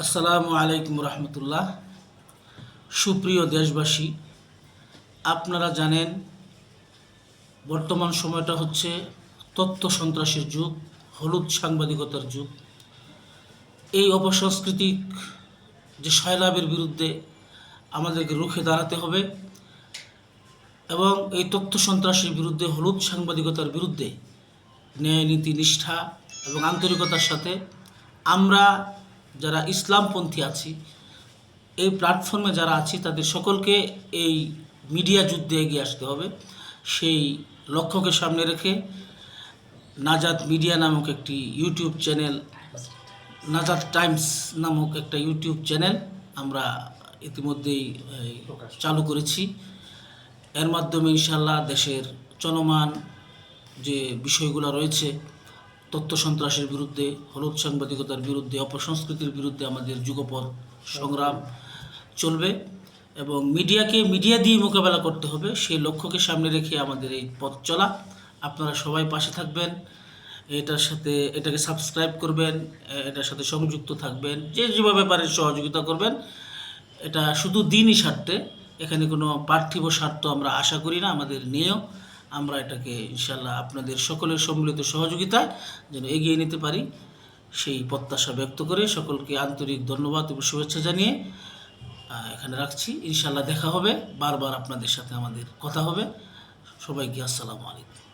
আসসালামু আলাইকুম রহমতুল্লাহ। সুপ্রিয় দেশবাসী, আপনারা জানেন বর্তমান সময়টা হচ্ছে তথ্য সন্ত্রাসের যুগ, হলুদ সাংবাদিকতার যুগ। এই অপসাংস্কৃতিক যে সয়লাবের বিরুদ্ধে আমাদেরকে রুখে দাঁড়াতে হবে এবং এই তথ্য সন্ত্রাসের বিরুদ্ধে, হলুদ সাংবাদিকতার বিরুদ্ধে ন্যায় নীতি নিষ্ঠা এবং আন্তরিকতার সাথে আমরা যারা ইসলামপন্থী আছি, এই প্ল্যাটফর্মে যারা আছি, তাদের সকলকে এই মিডিয়া যুদ্ধে এগিয়ে আসতে হবে। সেই লক্ষ্যকে সামনে রেখে নাজাত মিডিয়া নামক একটি ইউটিউব চ্যানেল, নাজাত টাইমস নামক একটা ইউটিউব চ্যানেল আমরা ইতিমধ্যেই চালু করেছি। এর মাধ্যমে ইনশাআল্লাহ দেশের চলমান যে বিষয়গুলো রয়েছে, তথ্য সন্ত্রাসের বিরুদ্ধে, হলুদ সাংবাদিকতার বিরুদ্ধে, অপসংস্কৃতির বিরুদ্ধে আমাদের যুগপৎ সংগ্রাম চলবে এবং মিডিয়াকে মিডিয়া দিয়ে মোকাবেলা করতে হবে। সেই লক্ষ্যকে সামনে রেখে আমাদের এই পথ চলা। আপনারা সবাই পাশে থাকবেন, এটাকে সাবস্ক্রাইব করবেন, এটার সাথে সংযুক্ত থাকবেন, যেভাবে পারেন সহযোগিতা করবেন। এটা শুধু দিনই স্বার্থে, এখানে কোনো পার্থিব স্বার্থ আমরা আশা করি না আমাদের নিয়েও। আমরা এটাকে ইনশাল্লাহ আপনাদের সকলের সম্মিলিত সহযোগিতায় যেন এগিয়ে নিতে পারি, সেই প্রত্যাশা ব্যক্ত করে সকলকে আন্তরিক ধন্যবাদ এবং শুভেচ্ছা জানিয়ে এখানে রাখছি। ইনশাল্লাহ দেখা হবে, বারবার আপনাদের সাথে আমাদের কথা হবে। সবাইকে আসসালামু আলাইকুম।